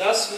10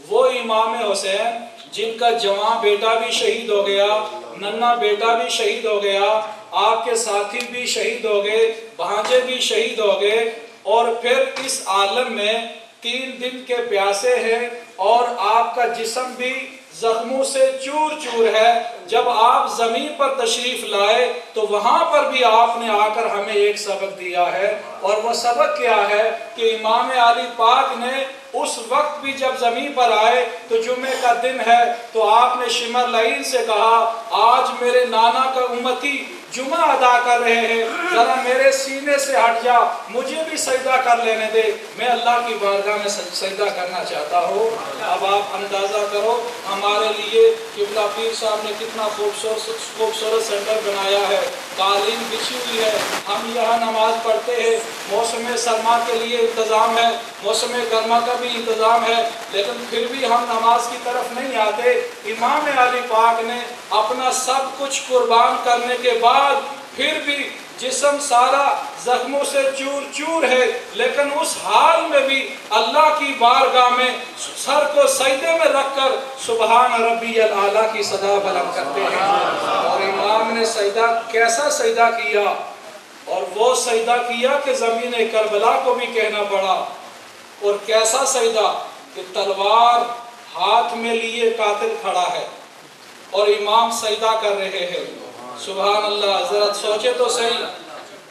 وہ امام حسین جن کا جوان بیٹا بھی شہید ہو گیا، ننھا بیٹا بھی شہید ہو گیا، آپ کے ساتھی بھی شہید ہو گئے، بھانجے بھی شہید ہو گئے، اور پھر اس عالم میں 3 دن کے پیاسے ہیں اور آپ کا جسم بھی زخموں سے چور چور ہے۔ جب آپ زمین پر تشریف لائے تو وہاں پر بھی آپ نے آ کر ہمیں ایک سبق دیا ہے، اور وہ سبق کیا ہے کہ امام علی پاک نے اس وقت بھی جب زمین پر آئے تو جمعے کا دن ہے تو آپ نے شمر لعین سے کہا آج میرے نانا کا امتی جمعہ ادا کر رہے ہیں، ذرا میرے سینے سے ہٹ جا، مجھے بھی سجدہ کر لینے دے، میں اللہ کی بارگاہ میں سجدہ کرنا چاہتا ہوں۔ اب آپ اندازہ کرو ہمارے لیے قبلہ پیر صاحب نے کتنا خوبصورت سینٹر بنایا ہے، قالین بچھی ہوئی ہے، ہم یہاں نماز پڑھتے ہیں، موسم سرما کے لیے انتظام ہے، موسم گرما کا بھی انتظام ہے، لیکن پھر بھی ہم نماز کی طرف نہیں آتے۔ امام علی پاک نے اپنا سب کچھ قربان کرنے کے بعد پھر بھی جسم سارا زخموں سے چور چور ہے، لیکن اس حال میں بھی اللہ کی بارگاہ میں سر کو سجدے میں رکھ کر سبحان ربی الاعلیٰ کی صدا بلند کرتے ہیں۔ اور امام نے سجدہ کیسا سجدہ کیا، اور وہ سجدہ کیا کہ زمین کربلا کو بھی کہنا پڑا، اور کیسا سجدہ کہ تلوار ہاتھ میں لیے قاتل کھڑا ہے اور امام سجدہ کر رہے ہیں۔ سبحان اللہ، ذرا سوچے تو صحیح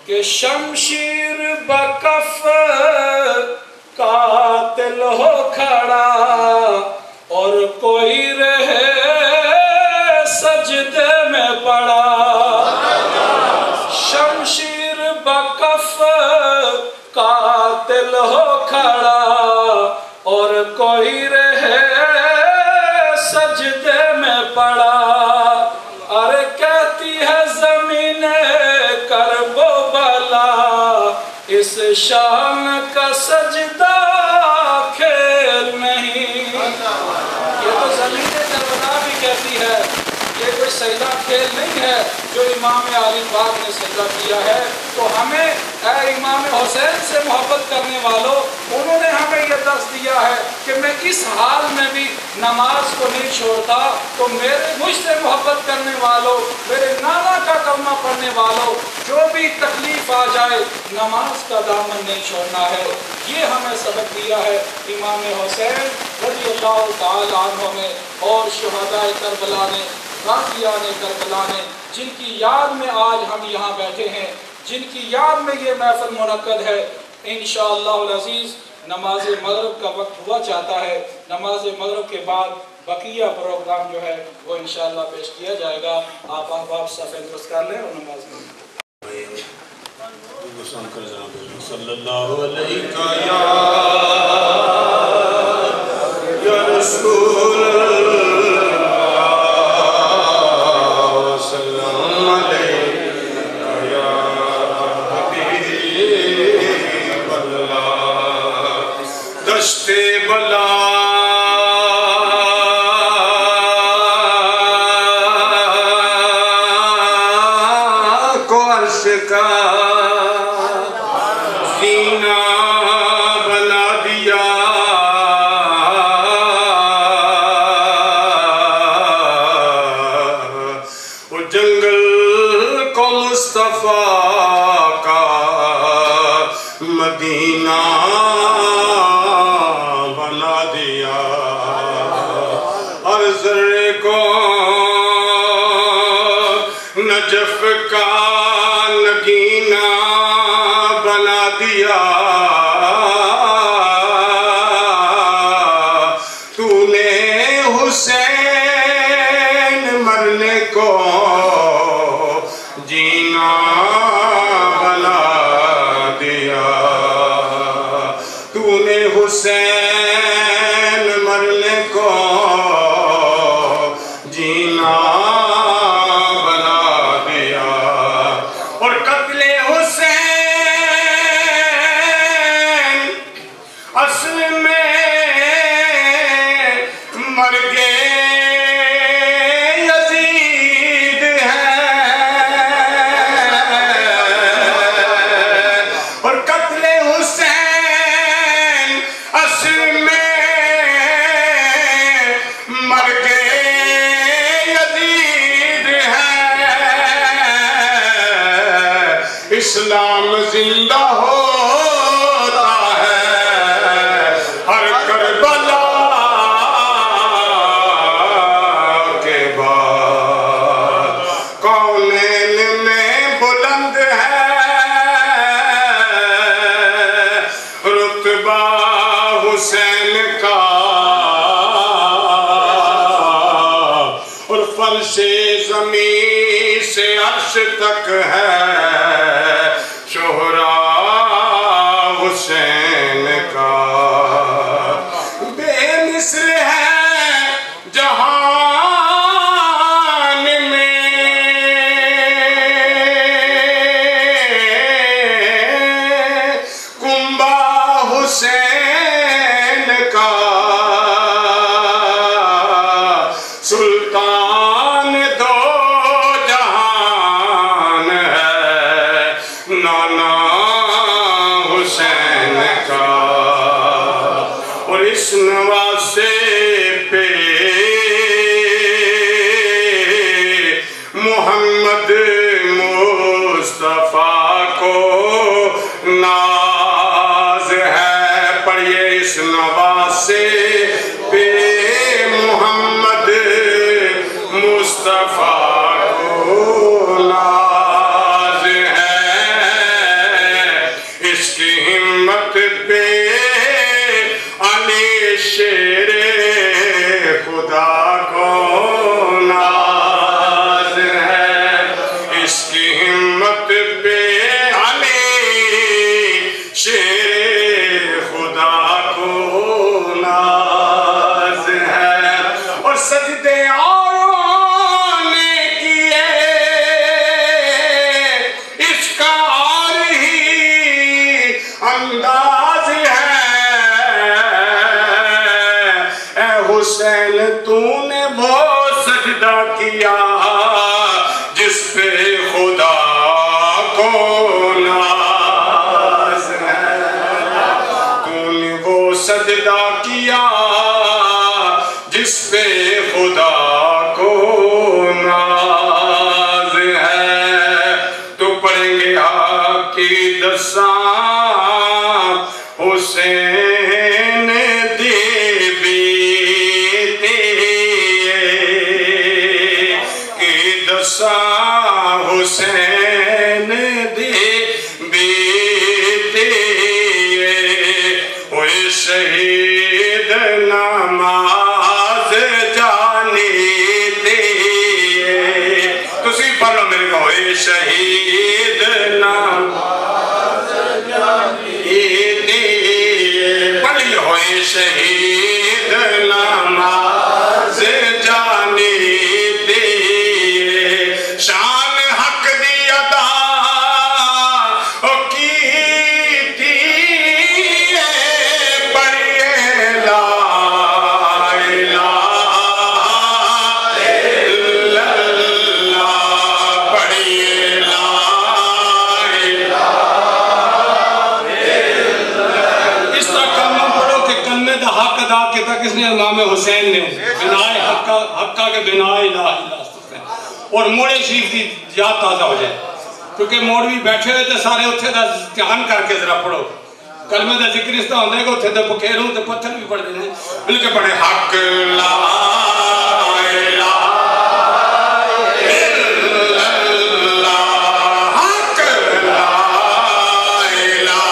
کہ شمشیر بکف قاتل ہو کھڑا اور کوئی رہے سجدے میں پڑا، شمشیر بکف قاتل ہو کھڑا اور کوئی رہے سجدے میں پڑا، ارے کہتی ہے زمین کرب و بلا اس شان کا سجدہ کھیل نہیں۔ یہ تو زمین کربلا بھی کہتی ہے، یہ کوئی سجدہ کھیل نہیں ہے جو امام علی پاک نے سجدہ کیا ہے۔ تو ہمیں اے امام حسین سے محبت کرنے والوں، انہوں نے ہمیں یہ درس دیا ہے کہ میں اس حال میں بھی نماز کو نہیں چھوڑتا، تو مجھ سے محبت کرنے والوں، میرے نانا کا کلمہ پڑھنے والوں، جو بھی تکلیف آ جائے نماز کا دامن نہیں چھوڑنا ہے۔ یہ ہمیں سبق دیا ہے امام حسین رضی اللہ تعالی عنہ نے اور شہداء کربلا نے، غازیان کربلا نے، جن کی یاد میں آج ہم یہاں بیٹھے ہیں، جن کی یاد میں یہ محفل منعقد ہے۔ انشاءاللہ العزیز نماز مغرب کا وقت ہوا چاہتا ہے، نماز مغرب کے بعد بقیہ پروگرام جو ہے وہ انشاءاللہ پیش کیا جائے گا۔ آپ احباب صفحے درست کر لیں اور نماز میں صلی اللہ علیہ یا رسول بلا کو عرش کا سینہ بنا دیا، وہ جنگل کو مصطفیٰ کا مدینہ بنا دیا، اور ذرے کو نجف کا نگینہ بنا دیا، تو نے حسین مرنے کو جینا بنا دیا، تو نے حسین مرنے کو جینا بنا دیا، اور قتل حسین اصل میں مرگ یزید ہے، اور قتل حسین اصل میں رتبہ حسین کا اور فرش زمین سے عرش تک ہے شہرا حسین کا بے مثل ہے جہان میں کنبہ حسین کا سلطان دو جہان ہے نانا حسین کا اور اس نواسے پہ محمد مصطفیٰ کو ناز ہے پڑھیے اس نواسے پہ محمد مصطفیٰ کو ناز ہے اس کی ہمت پہ علی شیر خدا کو ناز ہے اس کی ہمت پہ علی شیر خدا کو ناز ہے اور سجدے اوروں نے کیے اس کا اور ہی انداز ہے اے حسین تو نے وہ سجدہ کیا جس پہ خدا کو ناز ہے تو نے وہ سجدہ کیا جس پہ خدا کو ناز ہے تو پڑھیں گے آپ کی دساں حسین دی بیٹی کی دساں حسین دی بیٹی ہوئے شہید نماز جانی دی تسی پڑھ لو میرے کو ہوئے شہید نماز جانی دی پڑھی ہوئے شہید نماز جانی دی شان حق دی ادا کی تھی پڑھیے لا الہ الا اللہ پڑھیے لا الہ اس طرح کلمہ پڑھو کہ کلمے دا حق ادا کیتا کس نے امام حسین نے بنائے حقہ کے بنائے لا الہ الا اللہ اور موڑے شریف کی یاد تازہ ہو جائے کیونکہ موڑوی بیٹھے ہوئے تھے سارے اتھے دا دھیان کر کے ذرا پڑھو کلمے دا ذکر اس طرح ہوندے کہ اتھے دے بکھیروں تے پتھر بھی پڑھ دینے بلکہ پڑھے حق لا الہ الا اللہ حق لا الہ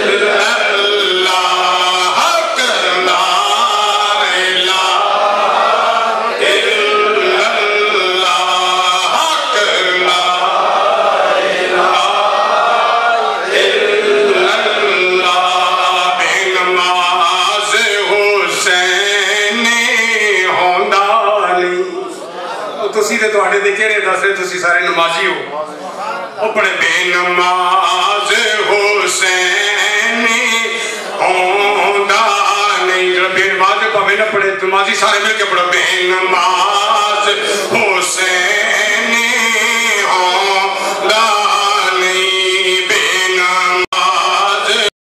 الا اللہ حق لا الہ الا اللہ حق لا الہ الا اللہ بے نماز حسین ہوندا نہیں تسی تے تواڈے دے چہرے دس رہے تسی سارے نمازی ہو او پڑھے بے نماز حسین ہوندا نہیں جڑا بے نماز پاوے نہ پڑھے نمازی سارے مل کے پڑھو بے نماز حسین